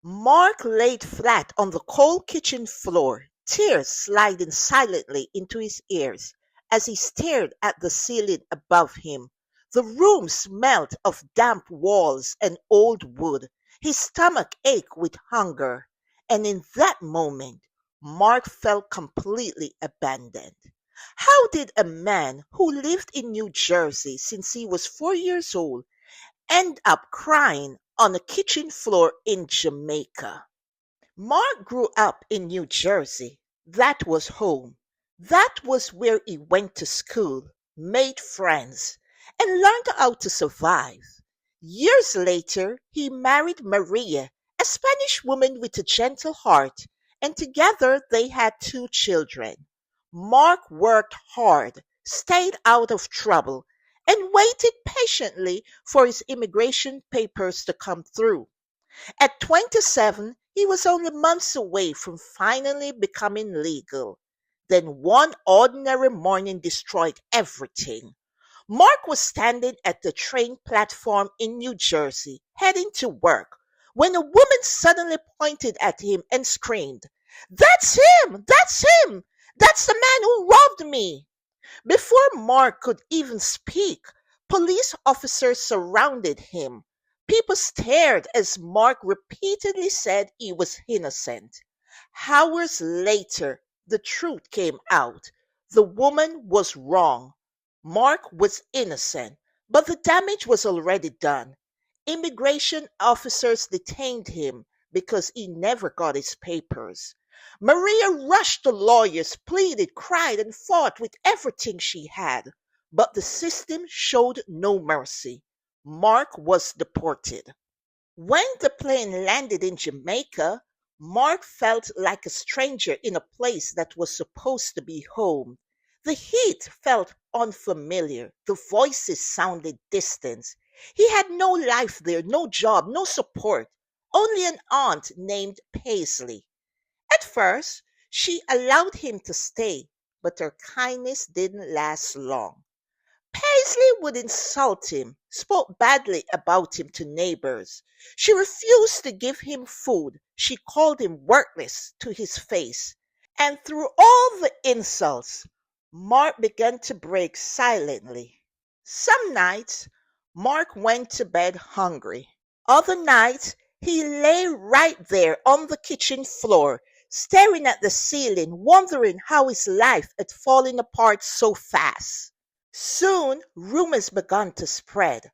Mark laid flat on the cold kitchen floor, tears sliding silently into his ears as he stared at the ceiling above him. The room smelled of damp walls and old wood. His stomach ached with hunger, and in that moment, Mark felt completely abandoned. How did a man who lived in New Jersey since he was 4 years old end up crying on a kitchen floor in Jamaica? Mark grew up in New Jersey. That was home. That was where he went to school, made friends, and learned how to survive. Years later, he married Maria, a Spanish woman with a gentle heart, and together they had two children. Mark worked hard, stayed out of trouble, and waited patiently for his immigration papers to come through. At 27, he was only months away from finally becoming legal. Then one ordinary morning destroyed everything. Mark was standing at the train platform in New Jersey, heading to work, when a woman suddenly pointed at him and screamed, "That's him! That's him! That's the man who robbed me!" Before Mark could even speak, police officers surrounded him. People stared as Mark repeatedly said he was innocent. Hours later, the truth came out. The woman was wrong. Mark was innocent, but the damage was already done. Immigration officers detained him because he never got his papers. Maria rushed to lawyers, pleaded, cried, and fought with everything she had. But the system showed no mercy. Mark was deported. When the plane landed in Jamaica, Mark felt like a stranger in a place that was supposed to be home. The heat felt unfamiliar. The voices sounded distant. He had no life there, no job, no support, only an aunt named Paisley. At first, she allowed him to stay, but her kindness didn't last long. Paisley would insult him, spoke badly about him to neighbors. She refused to give him food. She called him worthless to his face. And through all the insults, Mark began to break silently. Some nights, Mark went to bed hungry. Other nights, he lay right there on the kitchen floor, staring at the ceiling, wondering how his life had fallen apart so fast. Soon, rumors began to spread.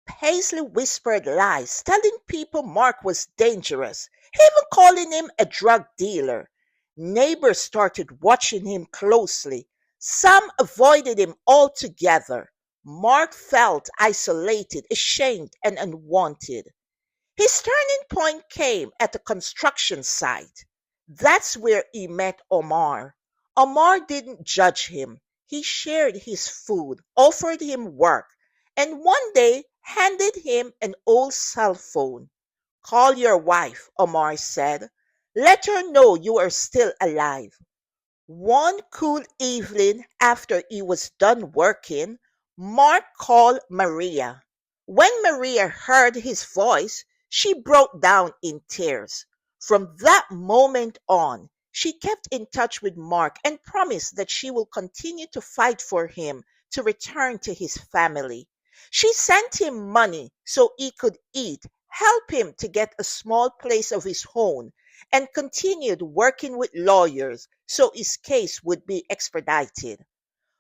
Paisley whispered lies, telling people Mark was dangerous, even calling him a drug dealer. Neighbors started watching him closely. Some avoided him altogether. Mark felt isolated, ashamed, and unwanted. His turning point came at a construction site. That's where he met Omar. Omar didn't judge him. He shared his food, offered him work, and one day handed him an old cell phone. "Call your wife," Omar said. "Let her know you are still alive." One cool evening after he was done working, Mark called Maria. When Maria heard his voice, she broke down in tears. From that moment on, she kept in touch with Mark and promised that she will continue to fight for him to return to his family. She sent him money so he could eat, help him to get a small place of his own, and continued working with lawyers so his case would be expedited.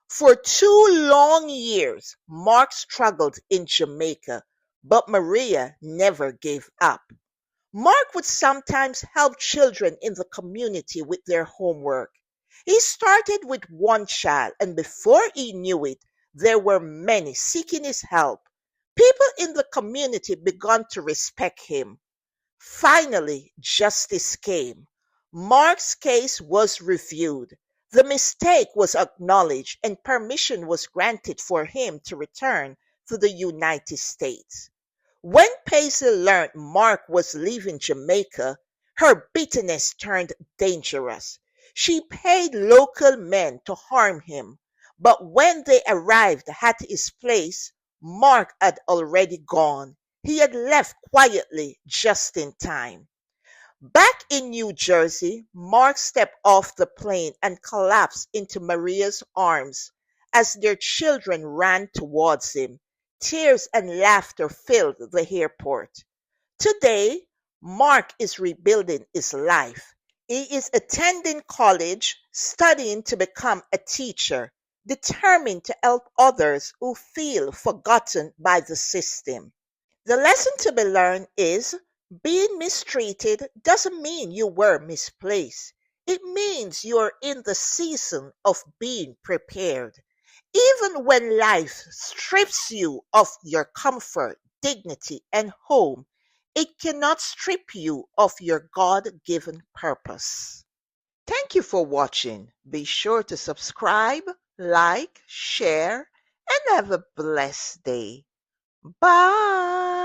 For 2 long years, Mark struggled in Jamaica, but Maria never gave up. Mark would sometimes help children in the community with their homework. He started with one child, and before he knew it, there were many seeking his help. People in the community began to respect him. Finally, justice came. Mark's case was reviewed. The mistake was acknowledged, and permission was granted for him to return to the United States. When Paisley learned Mark was leaving Jamaica, her bitterness turned dangerous. She paid local men to harm him, but when they arrived at his place, Mark had already gone. He had left quietly just in time. Back in New Jersey, Mark stepped off the plane and collapsed into Maria's arms as their children ran towards him. Tears and laughter filled the airport. Today, Mark is rebuilding his life. He is attending college, studying to become a teacher, determined to help others who feel forgotten by the system. The lesson to be learned is being mistreated doesn't mean you were misplaced. It means you're in the season of being prepared. Even when life strips you of your comfort, dignity, and home, it cannot strip you of your God given purpose. Thank you for watching. Be sure to subscribe, like, share, and have a blessed day. Bye.